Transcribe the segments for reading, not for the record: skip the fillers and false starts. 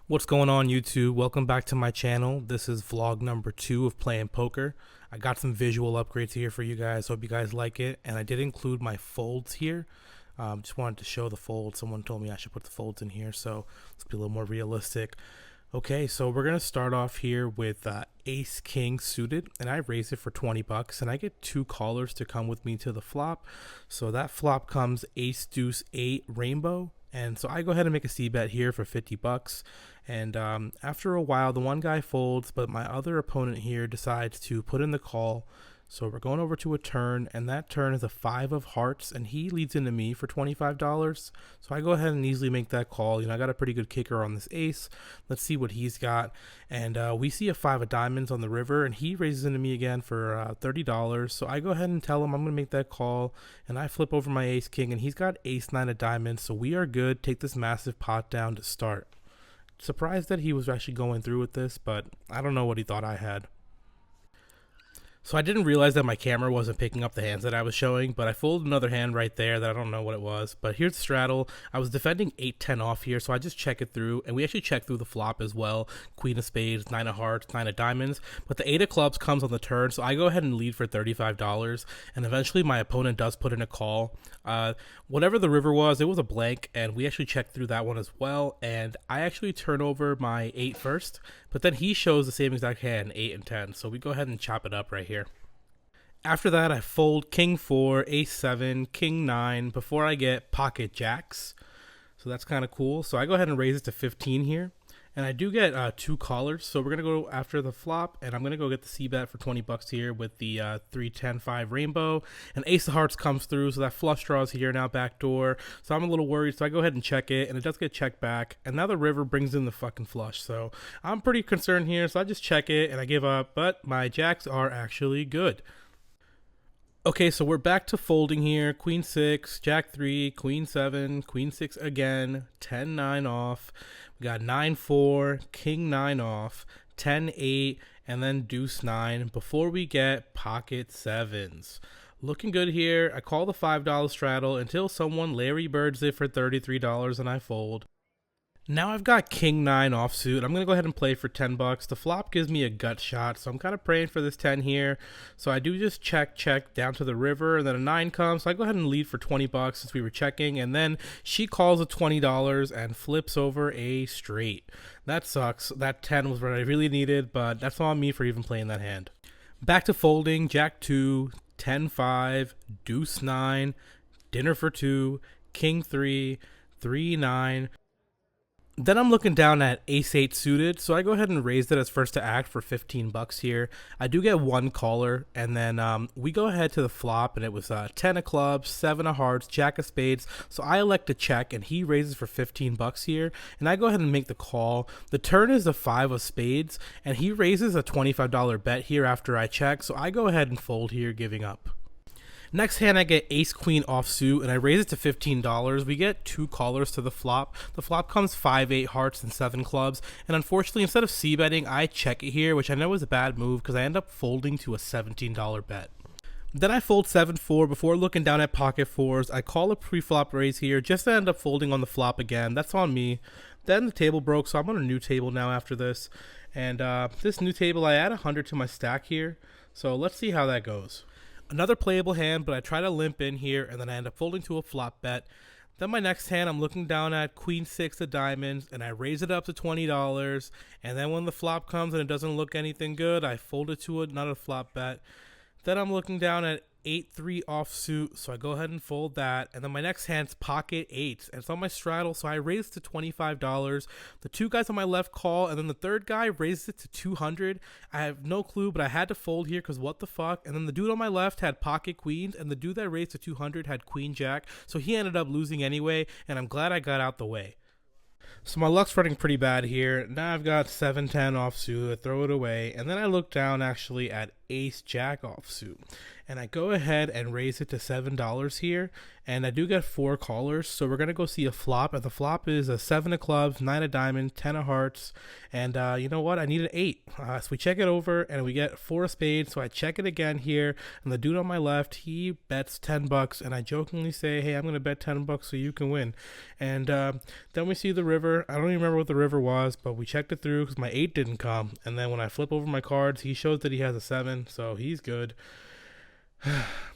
What's going on, YouTube? Welcome back to my channel. This is vlog number 2 of playing poker. I got some visual upgrades here for you guys. Hope you guys like it. And I did include my folds here. Just wanted to show the folds. Someone told me I should put the folds in here, so let's be a little more realistic. Okay, so we're gonna start off here with Ace King suited, and I raise it for 20 bucks, and I get 2 callers to come with me to the flop. So that flop comes Ace Deuce 8 Rainbow, and so I go ahead and make a C bet here for 50 bucks. And after a while, the one guy folds, but my other opponent here decides to put in the call. So we're going over to a turn, and that turn is a 5 of hearts, and he leads into me for $25. So I go ahead and easily make that call. You know, I got a pretty good kicker on this ace. Let's see what he's got. And we see a 5 of diamonds on the river, and he raises into me again for $30. So I go ahead and tell him I'm going to make that call, and I flip over my ace king, and he's got ace 9 of diamonds. So we are good. Take this massive pot down to start. Surprised that he was actually going through with this, but I don't know what he thought I had. So I didn't realize that my camera wasn't picking up the hands that I was showing, but I folded another hand right there that I don't know what it was. But here's the straddle. I was defending 8-10 off here, so I just check it through, and we actually check through the flop as well. Queen of spades, 9 of hearts, 9 of diamonds, but the 8 of clubs comes on the turn, so I go ahead and lead for $35, and eventually my opponent does put in a call. Whatever the river was, it was a blank, and we actually checked through that one as well, and I actually turn over my 8 first, but then he shows the same exact hand, 8 and 10, so we go ahead and chop it up right here. After that, I fold king 4, ace 7, king 9 before I get pocket jacks. So that's kind of cool. So I go ahead and raise it to 15 here. And I do get 2 callers. So we're going to go after the flop, and I'm going to go get the C-bet for 20 bucks here with the 3-10-5 rainbow. And ace of hearts comes through, so that flush draw is here now backdoor. So I'm a little worried, so I go ahead and check it, and it does get checked back. And now the river brings in the fucking flush. So I'm pretty concerned here, so I just check it, and I give up. But my jacks are actually good. Okay, so we're back to folding here. Queen 6, Jack 3, Queen 7, Queen 6 again, 10-9 off. We got 9-4, King 9 off, 10-8, and then Deuce 9 before we get pocket 7s. Looking good here. I call the $5 straddle until someone Larry Birds it for $33 and I fold. Now I've got king 9 offsuit. I'm going to go ahead and play for 10 bucks. The flop gives me a gut shot, so I'm kind of praying for this 10 here. So I do just check down to the river, and then a 9 comes. So I go ahead and lead for 20 bucks since we were checking, and then she calls a $20 and flips over a straight. That sucks. That 10 was what I really needed, but that's on me for even playing that hand. Back to folding. Jack 2, 10-5, Deuce 9, dinner for 2, king 3, 3-9. Then I'm looking down at ace 8 suited, so I go ahead and raise it as first to act for 15 bucks here. I do get 1 caller, and then we go ahead to the flop, and it was 10 of clubs, 7 of hearts, jack of spades. So I elect to check, and he raises for 15 bucks here, and I go ahead and make the call. The turn is a 5 of spades, and he raises a $25 bet here after I check, so I go ahead and fold here, giving up. Next hand, I get ace queen offsuit, and I raise it to $15. We get 2 callers to the flop. The flop comes 5-8 hearts and 7 clubs, and unfortunately, instead of c-betting, I check it here, which I know is a bad move because I end up folding to a $17 bet. Then I fold 7-4 before looking down at pocket 4s. I call a pre-flop raise here just to end up folding on the flop again. That's on me. Then the table broke, so I'm on a new table now after this. And this new table, I add 100 to my stack here. So let's see how that goes. Another playable hand, but I try to limp in here, and then I end up folding to a flop bet. Then my next hand, I'm looking down at Queen 6 of diamonds, and I raise it up to $20. And then when the flop comes and it doesn't look anything good, I fold it to another flop bet. Then I'm looking down at 8-3 offsuit, so I go ahead and fold that. And then my next hand's pocket 8s, and it's on my straddle, so I raise it to $25. The 2 guys on my left call, and then the 3rd guy raises it to $200. I have no clue, but I had to fold here because what the fuck. And then the dude on my left had pocket queens, and the dude that raised to $200 had queen jack, so he ended up losing anyway, and I'm glad I got out the way. So my luck's running pretty bad here. Now I've got 7-10 offsuit. I throw it away. And then I look down actually at ace jack offsuit. and I go ahead and raise it to $7 here, and I do get 4 callers. So we're gonna go see a flop, and the flop is a 7 of clubs, 9 of diamonds, 10 of hearts, and you know what? I need an 8. So we check it over, and we get 4 of spades. So I check it again here, and the dude on my left, he bets $10, and I jokingly say, "Hey, I'm gonna bet $10 so you can win." And then we see the river. I don't even remember what the river was, but we checked it through because my 8 didn't come. And then when I flip over my cards, he shows that he has a 7, so he's good.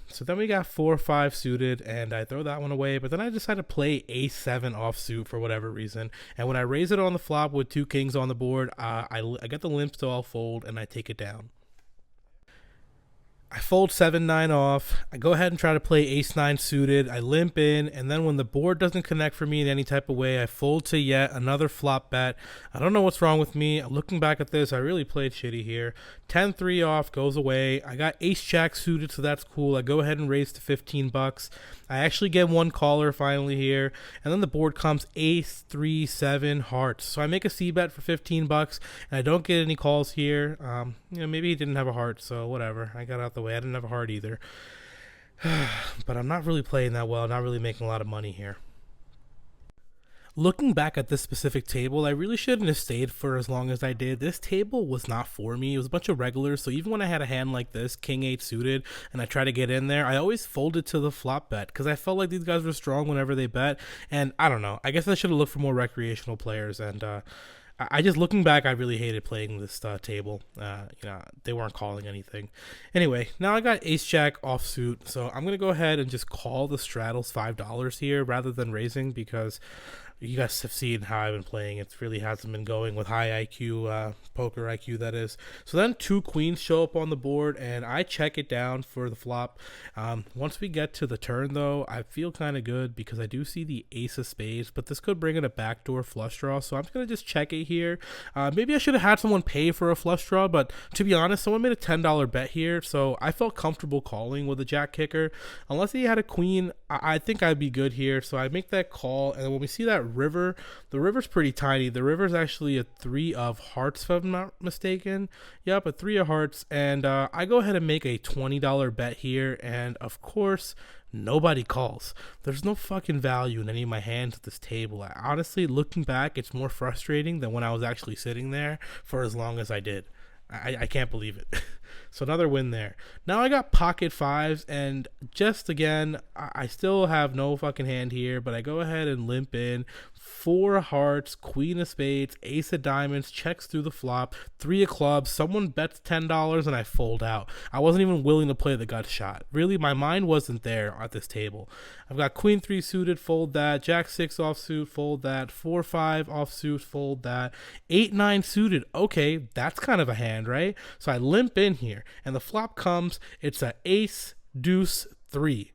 So then we got 4 or 5 suited, and I throw that one away. But then I decided to play ace-7 offsuit for whatever reason. And when I raise it on the flop with 2 kings on the board, I get the limp, so I'll fold, and I take it down. I fold 7-9 off. I go ahead and try to play ace-9 suited. I limp in, and then when the board doesn't connect for me in any type of way, I fold to yet another flop bet. I don't know what's wrong with me. Looking back at this, I really played shitty here. 10-3 off, goes away. I got ace-jack suited, so that's cool. I go ahead and raise to $15. I actually get 1 caller finally here, and then the board comes ace-3-7 hearts. So I make a c-bet for $15, and I don't get any calls here. Maybe he didn't have a heart, so whatever. I got out the way. I didn't have a heart either. But I'm not really playing that well, not really making a lot of money here. Looking back at this specific table, I really shouldn't have stayed for as long as I did. This table was not for me. It was a bunch of regulars, so even when I had a hand like this, king 8 suited, and I tried to get in there, I always folded to the flop bet because I felt like these guys were strong whenever they bet. And I don't know. I guess I should have looked for more recreational players, and I just, looking back, I really hated playing this table. They weren't calling anything. Anyway, now I got ace-jack offsuit, so I'm going to go ahead and just call the straddles $5 here rather than raising, because you guys have seen how I've been playing. It really hasn't been going with high IQ, poker IQ, that is. So then 2 queens show up on the board, and I check it down for the flop. Once we get to the turn, though, I feel kind of good because I do see the ace of spades, but this could bring in a backdoor flush draw, so I'm just going to just check it here. Maybe I should have had someone pay for a flush draw, but to be honest, someone made a $10 bet here, so I felt comfortable calling with a jack kicker. Unless he had a queen, I think I'd be good here, so I make that call, and when we see that river, the river's pretty tiny. The river's actually a 3 of hearts, if I'm not mistaken. Yep, a 3 of hearts, and I go ahead and make a $20 bet here, and of course, nobody calls. There's no fucking value in any of my hands at this table. Honestly, looking back, it's more frustrating than when I was actually sitting there for as long as I did. I can't believe it. So another win there. Now I got pocket 5s, and just again, I still have no fucking hand here, but I go ahead and limp in. 4 hearts, queen of spades, ace of diamonds, checks through the flop, 3 of clubs, someone bets $10, and I fold out. I wasn't even willing to play the gut shot. Really, my mind wasn't there at this table. I've got queen 3 suited, fold that, jack 6 offsuit, fold that, 4-5 offsuit, fold that, 8-9 suited. Okay, that's kind of a hand, right? So I limp in here, and the flop comes, it's a ace, deuce, 3.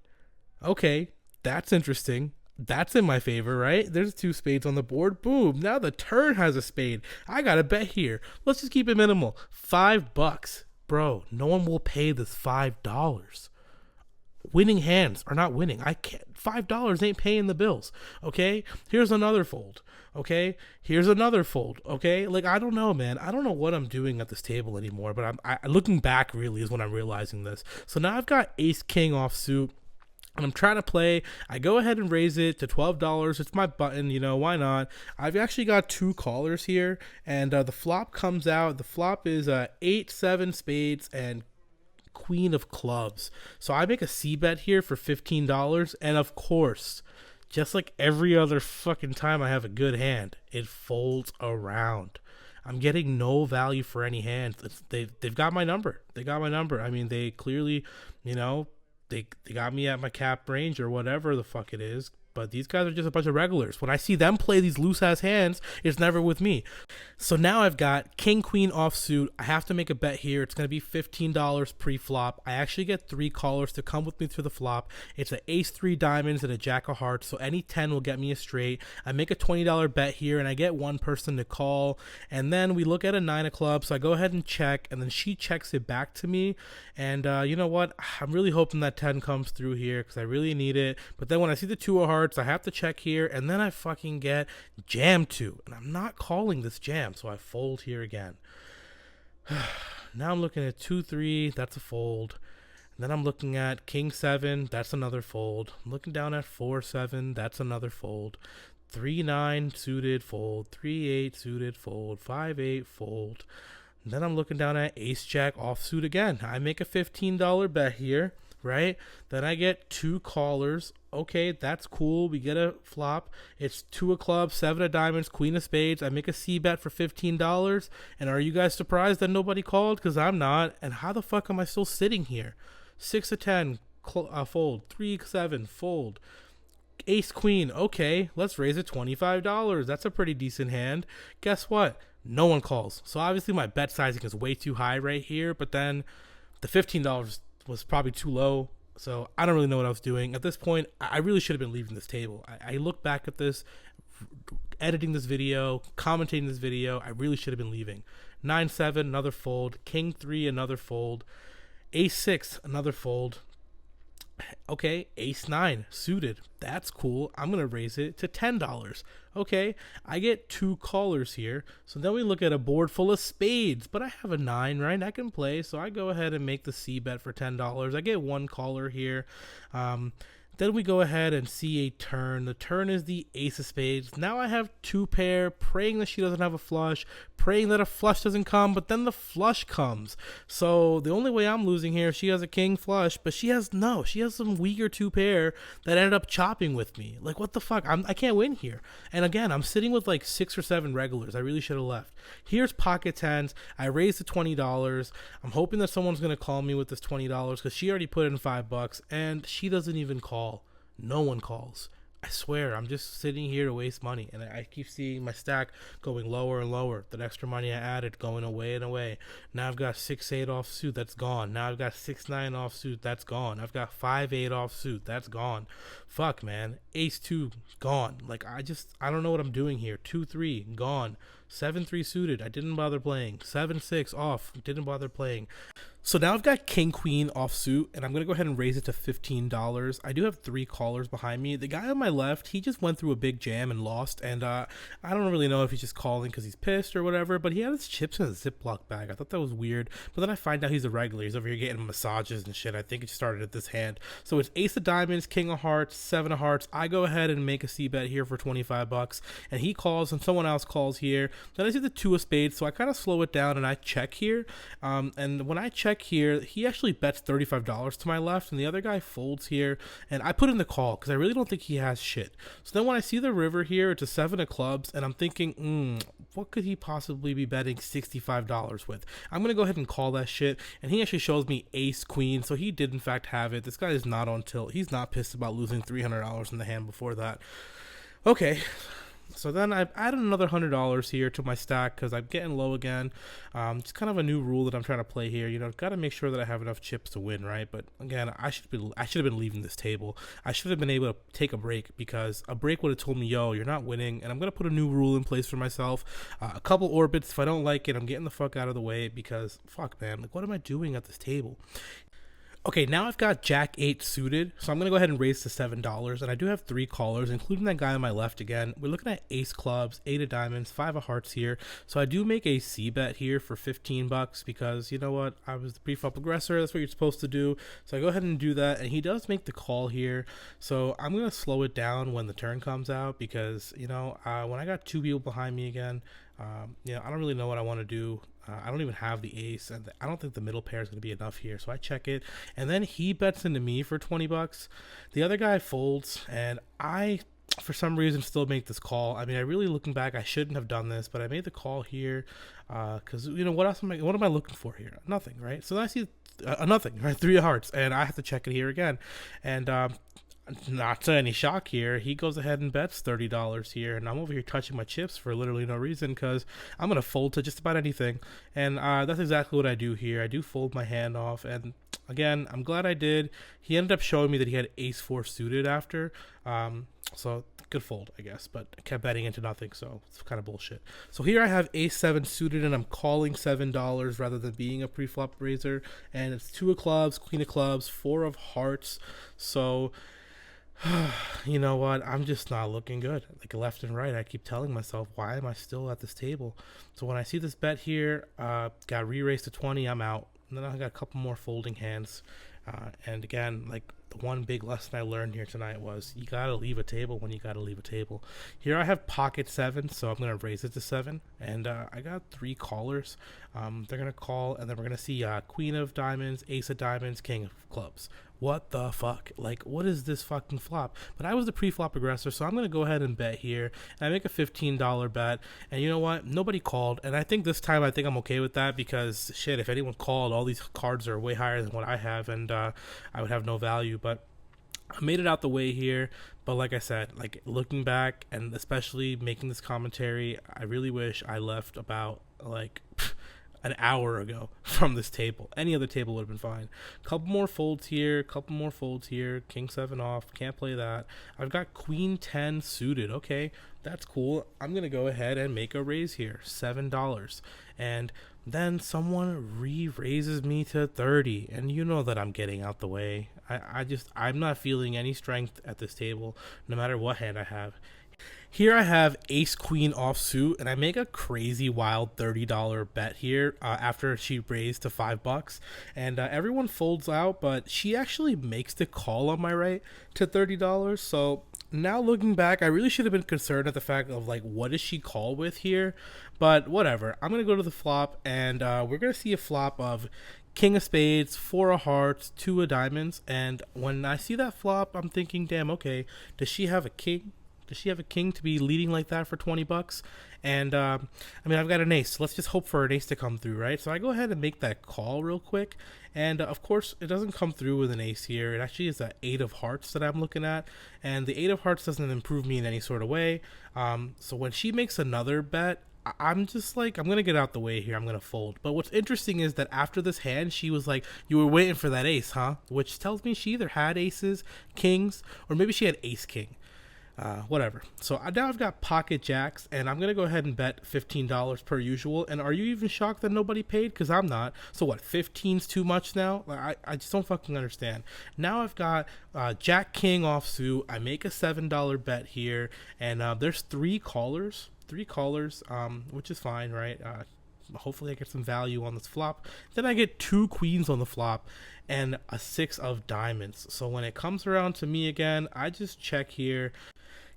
Okay, that's interesting. That's in my favor, right? There's 2 spades on the board. Boom. Now the turn has a spade. I got a bet here. Let's just keep it minimal. $5. Bro, no one will pay this $5. Winning hands are not winning. I can't. $5 ain't paying the bills. Okay? Here's another fold. Okay? Here's another fold. Okay? Like, I don't know, man. I don't know what I'm doing at this table anymore, but I'm looking back really is when I'm realizing this. So now I've got ace king offsuit. And I'm trying to play. I go ahead and raise it to $12. It's my button, why not? I've actually got 2 callers here, and the flop comes out. The flop is 8-7 spades and queen of clubs. So I make a c-bet here for $15, and of course, just like every other fucking time I have a good hand, it folds around. I'm getting no value for any hands. They've got my number. They got my number. I mean, they clearly, They got me at my cap range or whatever the fuck it is. But these guys are just a bunch of regulars. When I see them play these loose-ass hands, it's never with me. So now I've got king-queen offsuit. I have to make a bet here. It's going to be $15 pre-flop. I actually get 3 callers to come with me through the flop. It's an ace-3 diamonds and a jack of hearts, so any 10 will get me a straight. I make a $20 bet here, and I get one person to call. And then we look at a 9 of clubs, so I go ahead and check, and then she checks it back to me. And you know what? I'm really hoping that 10 comes through here because I really need it. But then when I see the 2 of hearts, I have to check here, and then I fucking get jammed to, and I'm not calling this jam, so I fold here again. Now I'm looking at 2-3. That's a fold. Then I'm looking at king 7, that's another fold. I'm looking down at 4-7, that's another fold. 3-9 suited, fold. 3-8 suited, fold. 5-8 fold. And then I'm looking down at ace jack offsuit again. I make a $15 bet here, right? Then I get 2 callers. Okay, that's cool. We get a flop. It's 2 of clubs, 7 of diamonds, queen of spades. I make a C bet for $15. And are you guys surprised that nobody called? Because I'm not. And how the fuck am I still sitting here? 6 of 10, fold. 3-7, fold. Ace queen. Okay, let's raise it $25. That's a pretty decent hand. Guess what? No one calls. So obviously my bet sizing is way too high right here, but then the $15 was probably too low. So I don't really know what I was doing. At this point, I really should have been leaving this table. I look back at this, editing this video, commentating this video, I really should have been leaving. 9-7, another fold. King 3, another fold. Ace 6, another fold. Okay, ace 9 suited. That's cool. I'm gonna raise it to $10. Okay, I get 2 callers here. So then we look at a board full of spades, but I have a 9, right? I can play, so I go ahead and make the C bet for $10. I get 1 caller here. Then we go ahead and see a turn. The turn is the ace of spades. Now I have 2 pair, praying that she doesn't have a flush, praying that a flush doesn't come, but then the flush comes. So the only way I'm losing here, she has a king flush, but she has some weaker 2 pair that ended up chopping with me. Like, what the fuck? I can't win here. And again, I'm sitting with like 6 or 7 regulars. I really should have left. Here's pocket tens. I raised the $20. I'm hoping that someone's going to call me with this $20 because she already put in $5 and she doesn't even call. No one calls. I swear, I'm just sitting here to waste money, and I keep seeing my stack going lower and lower. That extra money I added going away and away. Now I've got 6-8 offsuit, that's gone. Now I've got 6-9 offsuit, that's gone. I've got 5-8 offsuit, that's gone. Fuck, man. Ace 2, gone. Like, I don't know what I'm doing here. 2-3, gone. 7-3 suited, I didn't bother playing. 7-6 off, didn't bother playing. So now I've got king queen offsuit, and I'm going to go ahead and raise it to $15. I do have 3 callers behind me. The guy on my left, he just went through a big jam and lost, and I don't really know if he's just calling because he's pissed or whatever, but he had his chips in a Ziploc bag. I thought that was weird, but then I find out he's a regular. He's over here getting massages and shit. I think it started at this hand. So it's ace of diamonds, king of hearts, 7 of hearts. I go ahead and make a C bet here for $25, and he calls, and someone else calls here. Then I see the 2 of spades, so I kind of slow it down, and I check here, and when I check here, he actually bets $35 to my left, and the other guy folds here, and I put in the call because I really don't think he has shit. So then when I see the river here, it's a 7 of clubs, and I'm thinking, what could he possibly be betting $65 with? I'm gonna go ahead and call that shit, and he actually shows me ace queen, so he did in fact have it. This guy is not on tilt. He's not pissed about losing $300 in the hand before that. Okay. So then I've added another $100 here to my stack because I'm getting low again. It's kind of a new rule that I'm trying to play here. You know, got to make sure that I have enough chips to win, right? But again, I should have been leaving this table. I should have been able to take a break because a break would have told me, yo, you're not winning. And I'm gonna put a new rule in place for myself. A couple orbits. If I don't like it, I'm getting the fuck out of the way because fuck, man. Like, what am I doing at this table? Okay, now I've got Jack 8 suited, so I'm going to go ahead and raise to $7, and I do have 3 callers, including that guy on my left again. We're looking at ace clubs, 8 of diamonds, 5 of hearts here, so I do make a C bet here for $15 because, you know what, I was the pre-flop aggressor, that's what you're supposed to do, so I go ahead and do that, and he does make the call here, so I'm going to slow it down when the turn comes out because, you know, when I got 2 people behind me again, you know, I don't really know what I want to do. I don't even have the ace, and I don't think the middle pair is going to be enough here. So I check it, and then he bets into me for $20. The other guy folds, and I, for some reason, still make this call. I mean, I really, looking back, I shouldn't have done this, but I made the call here because, you know, what am I looking for here? Nothing, right? So then I see nothing, right? 3 of hearts, and I have to check it here again, and not to any shock here, he goes ahead and bets $30 here, and I'm over here touching my chips for literally no reason because I'm going to fold to just about anything, and that's exactly what I do here. I do fold my hand off, and again, I'm glad I did. He ended up showing me that he had ace 4 suited after, so good fold, I guess, but I kept betting into nothing, so it's kind of bullshit. So here I have ace 7 suited, and I'm calling $7 rather than being a pre-flop raiser, and it's 2 of clubs, queen of clubs, 4 of hearts, so you know what, I'm just not looking good. Like, left and right, I keep telling myself, why am I still at this table? So when I see this bet here, got re-raised to 20, I'm out. And then I got a couple more folding hands, And again, like, the one big lesson I learned here tonight was you gotta leave a table when you gotta leave a table. Here I have pocket 7, so I'm gonna raise it to 7, and I got 3 callers. They're gonna call, and then we're gonna see Queen of Diamonds, Ace of Diamonds, King of Clubs. What the fuck? Like, what is this fucking flop? But I was the pre-flop aggressor, so I'm going to go ahead and bet here. And I make a $15 bet. And you know what? Nobody called. And I think this time I'm okay with that because, shit, if anyone called, all these cards are way higher than what I have, and I would have no value. But I made it out the way here. But like I said, like, looking back and especially making this commentary, I really wish I left about, like, an hour ago from this table. Any other table would have been fine. Couple more folds here, couple more folds here. King 7 off, can't play that. I've got Queen 10 suited. Okay, that's cool. I'm gonna go ahead and make a raise here, $7. And then someone re-raises me to 30, and you know that I'm getting out the way. I'm not feeling any strength at this table, no matter what hand I have. Here I have Ace Queen offsuit, and I make a crazy wild $30 bet here after she raised to $5, and everyone folds out, but she actually makes the call on my right to $30. So now looking back, I really should have been concerned at the fact of, like, what does she call with here? But whatever. I'm gonna go to the flop, and we're gonna see a flop of King of Spades, 4 of Hearts, 2 of Diamonds, and when I see that flop, I'm thinking, damn, okay, does she have a king? Does she have a king to be leading like that for $20? And I mean, I've got an ace. Let's just hope for an ace to come through, right? So I go ahead and make that call real quick. And of course, it doesn't come through with an ace here. It actually is an 8 of Hearts that I'm looking at. And the 8 of Hearts doesn't improve me in any sort of way. So when she makes another bet, I'm just like, I'm going to get out the way here. I'm going to fold. But what's interesting is that after this hand, she was like, you were waiting for that ace, huh? Which tells me she either had aces, kings, or maybe she had ace king. Whatever. So now I've got pocket jacks, and I'm going to go ahead and bet $15 per usual. And are you even shocked that nobody paid? Because I'm not. So what, 15's too much now? I just don't fucking understand. Now I've got Jack King offsuit. I make a $7 bet here, and there's 3 callers. 3 callers, which is fine, right? Hopefully I get some value on this flop. Then I get 2 queens on the flop and a 6 of diamonds. So when it comes around to me again, I just check here,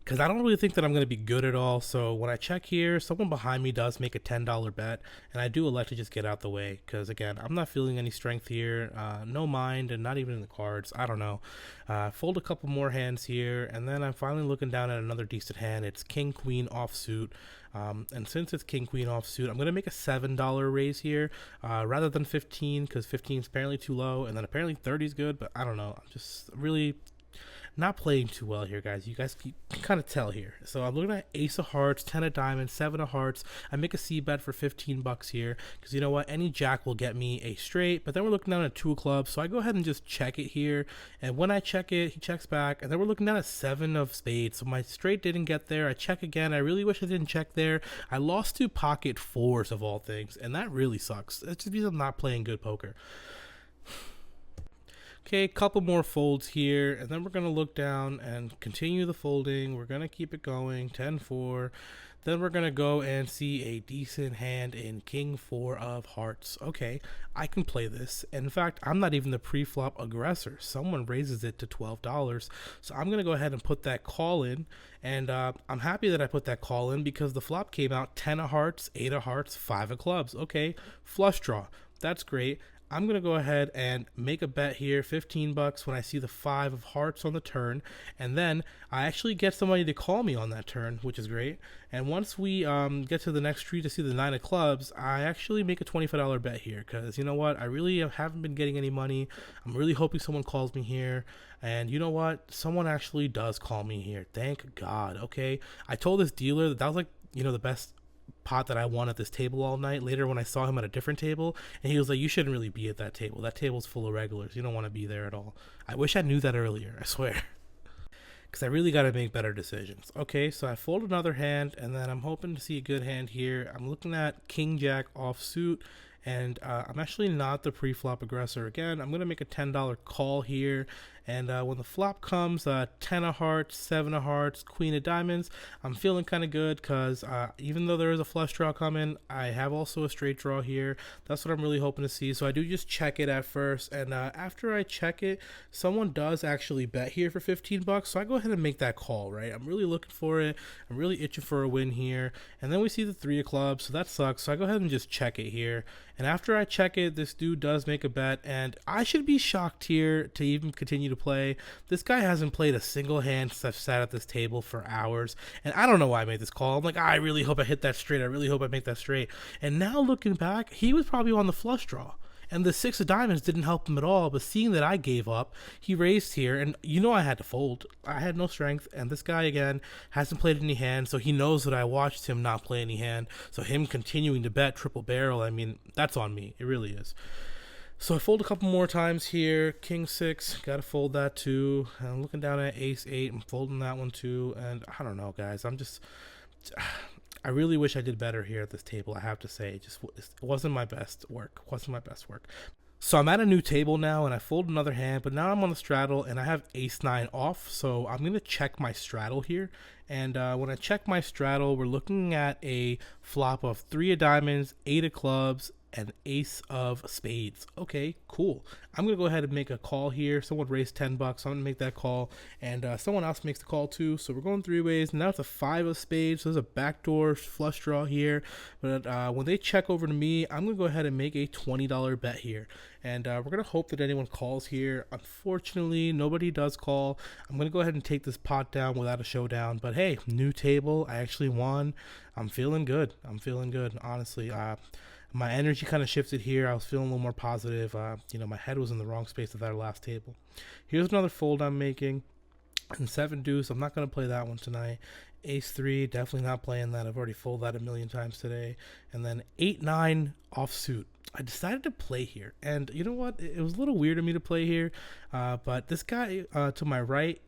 because I don't really think that I'm going to be good at all. So when I check here, someone behind me does make a $10 bet, and I do elect to just get out the way, because again, I'm not feeling any strength here, no mind, and not even in the cards. I don't know. Fold a couple more hands here, and then I'm finally looking down at another decent hand. It's King Queen offsuit. And since it's King Queen offsuit, I'm going to make a $7 raise here rather than 15, because 15 is apparently too low, and then apparently 30 is good, but I don't know. I'm just really not playing too well here, guys. You guys can kind of tell here. So I'm looking at Ace of Hearts, 10 of Diamonds, 7 of Hearts. I make a C bet for $15 here, because you know what? Any jack will get me a straight, but then we're looking down at 2 of clubs, so I go ahead and just check it here, and when I check it, he checks back, and then we're looking down at 7 of spades, so my straight didn't get there. I check again. I really wish I didn't check there. I lost to pocket 4s of all things, and that really sucks. It's just because I'm not playing good poker. Okay, couple more folds here, and then we're going to look down and continue the folding. We're going to keep it going, 10-4. Then we're going to go and see a decent hand in King 4 of Hearts. Okay, I can play this. In fact, I'm not even the pre-flop aggressor. Someone raises it to $12. So I'm going to go ahead and put that call in. And I'm happy that I put that call in, because the flop came out 10 of Hearts, 8 of Hearts, 5 of Clubs. Okay, flush draw. That's great. I'm going to go ahead and make a bet here, $15 when I see the 5 of Hearts on the turn, and then I actually get somebody to call me on that turn, which is great. And once we get to the next tree to see the 9 of Clubs, I actually make a $25 bet here, because you know what, I really haven't been getting any money. I'm really hoping someone calls me here, and you know what, someone actually does call me here. Thank God. Okay, I told this dealer that was like, you know, the best pot that I won at this table all night. Later when I saw him at a different table, and he was like, you shouldn't really be at that table. That table's full of regulars. You don't want to be there at all. I wish I knew that earlier, I swear. Because I really got to make better decisions. Okay, so I fold another hand, and then I'm hoping to see a good hand here. I'm looking at King Jack offsuit, and I'm actually not the pre-flop aggressor again. I'm going to make a $10 call here, And when the flop comes, 10 of hearts, 7 of hearts, queen of diamonds, I'm feeling kind of good because even though there is a flush draw coming, I have also a straight draw here. That's what I'm really hoping to see. So I do just check it at first, and after I check it, someone does actually bet here for 15 bucks. So I go ahead and make that call, right? I'm really looking for it. I'm really itching for a win here. And then we see the 3 of clubs, so that sucks. So I go ahead and just check it here. And after I check it, this dude does make a bet, and I should be shocked here to even continue to play. This guy hasn't played a single hand since I've sat at this table for hours, and I don't know why I made this call. I'm like, I really hope I hit that straight. I really hope I make that straight. And now looking back, he was probably on the flush draw. And the 6 of diamonds didn't help him at all, but seeing that I gave up, he raised here, and I had to fold. I had no strength, and this guy, again, hasn't played any hand, so he knows that I watched him not play any hand, so him continuing to bet triple barrel, I mean, that's on me. It really is. So I fold a couple more times here. King 6, gotta fold that too. I'm looking down at ace 8, I'm folding that one too, and I don't know, guys, I really wish I did better here at this table, I have to say. It wasn't my best work. So I'm at a new table now, and I fold another hand, but now I'm on the straddle, and I have ace 9 off, so I'm going to check my straddle here. And when I check my straddle, we're looking at a flop of 3 of diamonds, 8 of clubs, and ace of spades. Okay, cool. I'm gonna go ahead and make a call here. Someone raised 10 bucks, so I'm gonna make that call, and someone else makes the call too. So we're going 3 ways. Now it's a 5 of spades, so there's a backdoor flush draw here. But when they check over to me, I'm gonna go ahead and make a $20 bet here, and we're gonna hope that anyone calls here. Unfortunately, nobody does call. I'm gonna go ahead and take this pot down without a showdown. But hey, new table. I actually won. I'm feeling good. Honestly. My energy kind of shifted here. I was feeling a little more positive. My head was in the wrong space at that last table. Here's another fold I'm making. And 7 deuce, I'm not going to play that one tonight. Ace 3, definitely not playing that. I've already folded that a million times today. And then 8-9 offsuit. I decided to play here. And you know what? It was a little weird of me to play here. But this guy to my right,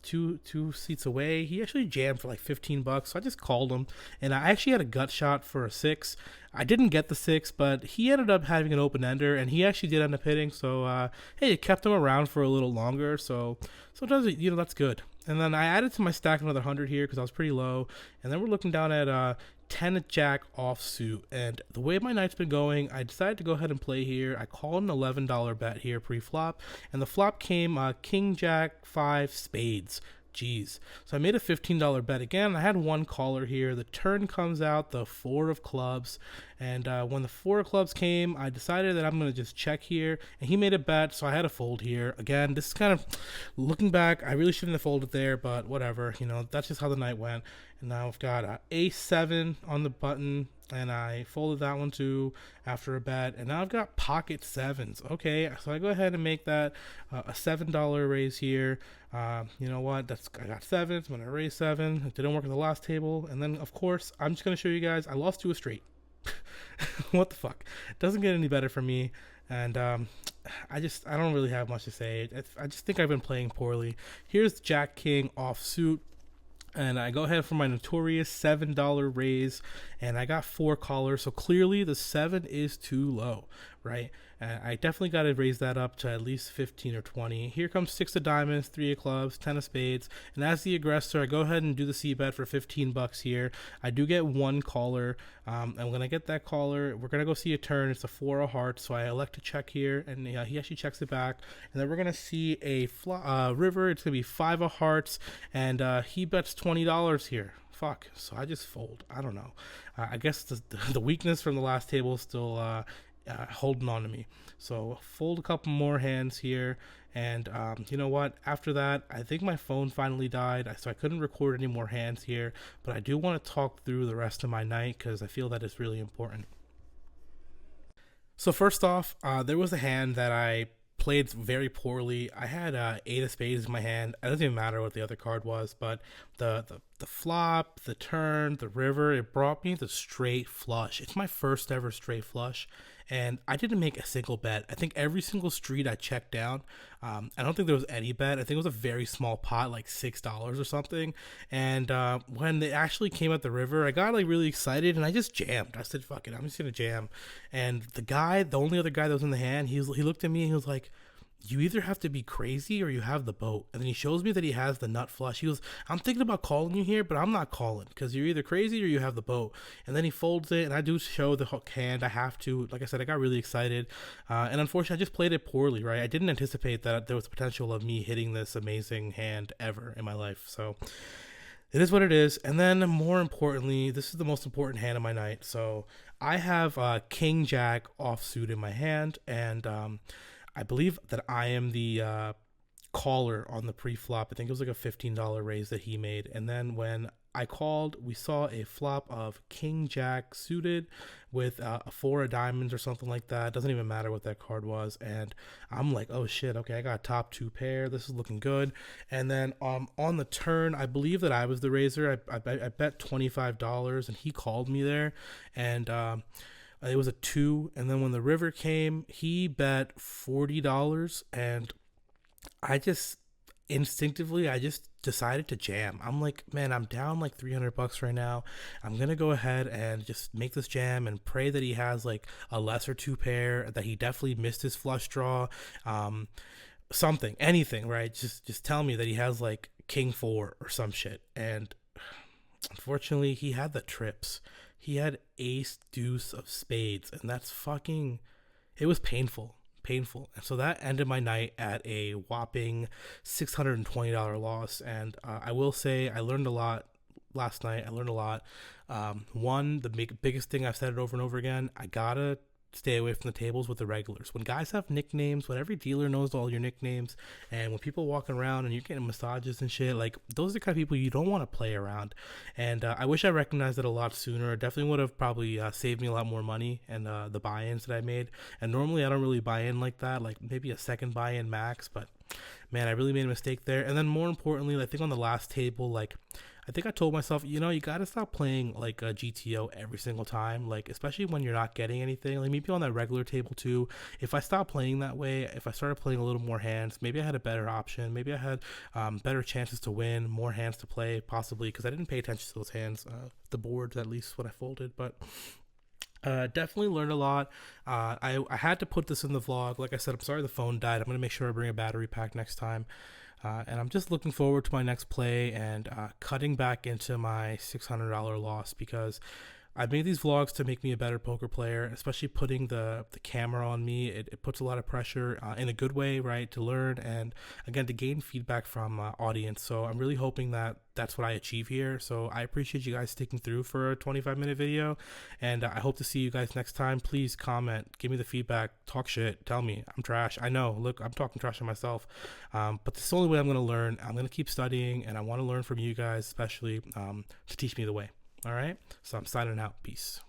two seats away, he actually jammed for like 15 bucks. So I just called him. And I actually had a gut shot for a 6. I didn't get the 6, but he ended up having an open ender, and he actually did end up hitting. So, hey, it kept him around for a little longer. So sometimes, that's good. And then I added to my stack another 100 here because I was pretty low. And then we're looking down at 10 jack offsuit. And the way my night's been going, I decided to go ahead and play here. I called an $11 bet here pre-flop. And the flop came king jack 5 spades. Jeez. So I made a $15 bet again. I had one caller here. The turn comes out, the 4 of clubs. And when the 4 of clubs came, I decided that I'm going to just check here. And he made a bet, so I had to fold here. Again, this is kind of, looking back, I really shouldn't have folded there, but whatever. That's just how the night went. And now I've got ace 7 on the button. And I folded that one too after a bet. And now I've got pocket 7s. Okay, so I go ahead and make that a $7 raise here. You know what? I got 7s. I'm going to raise 7. It didn't work at the last table. And then, of course, I'm just going to show you guys. I lost to a straight. What the fuck? It doesn't get any better for me. And I don't really have much to say. I just think I've been playing poorly. Here's Jack King offsuit. And I go ahead for my notorious $7 raise, and I got 4 callers, so clearly the 7 is too low, right? I definitely got to raise that up to at least 15 or 20. Here comes 6 of diamonds, 3 of clubs, 10 of spades, and as the aggressor, I go ahead and do the c-bet for 15 bucks here. I do get one caller, and when I get that caller, we're going to go see a turn. It's a 4 of hearts, so I elect to check here, and he actually checks it back, and then we're going to see a river. It's going to be 5 of hearts, and he bets $20 here. Fuck. So I just fold. I don't know. I guess the weakness from the last table is still holding on to me. So fold a couple more hands here. And you know what? After that, I think my phone finally died, so I couldn't record any more hands here. But I do want to talk through the rest of my night because I feel that it's really important. So first off, there was a hand that I played very poorly. I had 8 of spades in my hand. It doesn't even matter what the other card was, but the flop, the turn, the river, it brought me the straight flush. It's my first ever straight flush, and I didn't make a single bet. I think every single street I checked down, I don't think there was any bet. I think it was a very small pot, like $6 or something. And when they actually came at the river, I got like really excited, and I just jammed. I said, fuck it, I'm just gonna jam. And the only other guy that was in the hand, he looked at me and he was like, you either have to be crazy or you have the boat. And then he shows me that he has the nut flush. He goes, I'm thinking about calling you here, but I'm not calling because you're either crazy or you have the boat. And then he folds it, and I do show the hook hand. I have to. Like I said, I got really excited. And unfortunately, I just played it poorly, right? I didn't anticipate that there was the potential of me hitting this amazing hand ever in my life. So it is what it is. And then more importantly, this is the most important hand of my night. So I have King Jack offsuit in my hand, and I believe that I am the caller on the pre-flop. I think it was like a $15 raise that he made. And then when I called, we saw a flop of King Jack suited with a four of diamonds or something like that. Doesn't even matter what that card was. And I'm like, oh shit, okay, I got a top two pair. This is looking good. And then on the turn, I believe that I was the raiser. I bet $25, and he called me there. And it was a 2, and then when the river came, he bet $40, and I just instinctively, I just decided to jam. I'm like, man, I'm down like $300 right now. I'm gonna go ahead and just make this jam and pray that he has like a lesser two pair, that he definitely missed his flush draw, something, anything, right? Just tell me that he has like king four or some shit. And unfortunately, he had the trips. He had ace deuce of spades, and that's fucking, it was painful. And so that ended my night at a whopping $620 loss. And I will say I learned a lot last night. I learned a lot. One, the biggest thing, I've said it over and over again, I gotta stay away from the tables with the regulars. When guys have nicknames, when every dealer knows all your nicknames, and when people walking around and you're getting massages and shit, like, those are the kind of people you don't want to play around. And I wish I recognized it a lot sooner. It definitely would have probably saved me a lot more money and the buy-ins that I made. And normally I don't really buy in like that, like maybe a second buy-in max, but man, I really made a mistake there. And then more importantly, I think on the last table, like, I think I told myself, you know, you got to stop playing like a GTO every single time, like, especially when you're not getting anything. Like, maybe on that regular table too, if I stopped playing that way, if I started playing a little more hands, maybe I had a better option. Maybe I had better chances to win, more hands to play, possibly, because I didn't pay attention to those hands, the boards at least when I folded. But definitely learned a lot. I had to put this in the vlog. Like I said, I'm sorry the phone died. I'm going to make sure I bring a battery pack next time. And I'm just looking forward to my next play and cutting back into my $600 loss, because I made these vlogs to make me a better poker player, especially putting the camera on me. It puts a lot of pressure in a good way, right, to learn and, again, to gain feedback from audience. So I'm really hoping that that's what I achieve here. So I appreciate you guys sticking through for a 25-minute video, and I hope to see you guys next time. Please comment, give me the feedback, talk shit, tell me I'm trash. I know, look, I'm talking trash to myself, but this is the only way I'm going to learn. I'm going to keep studying, and I want to learn from you guys, especially to teach me the way. All right, so I'm signing out. Peace.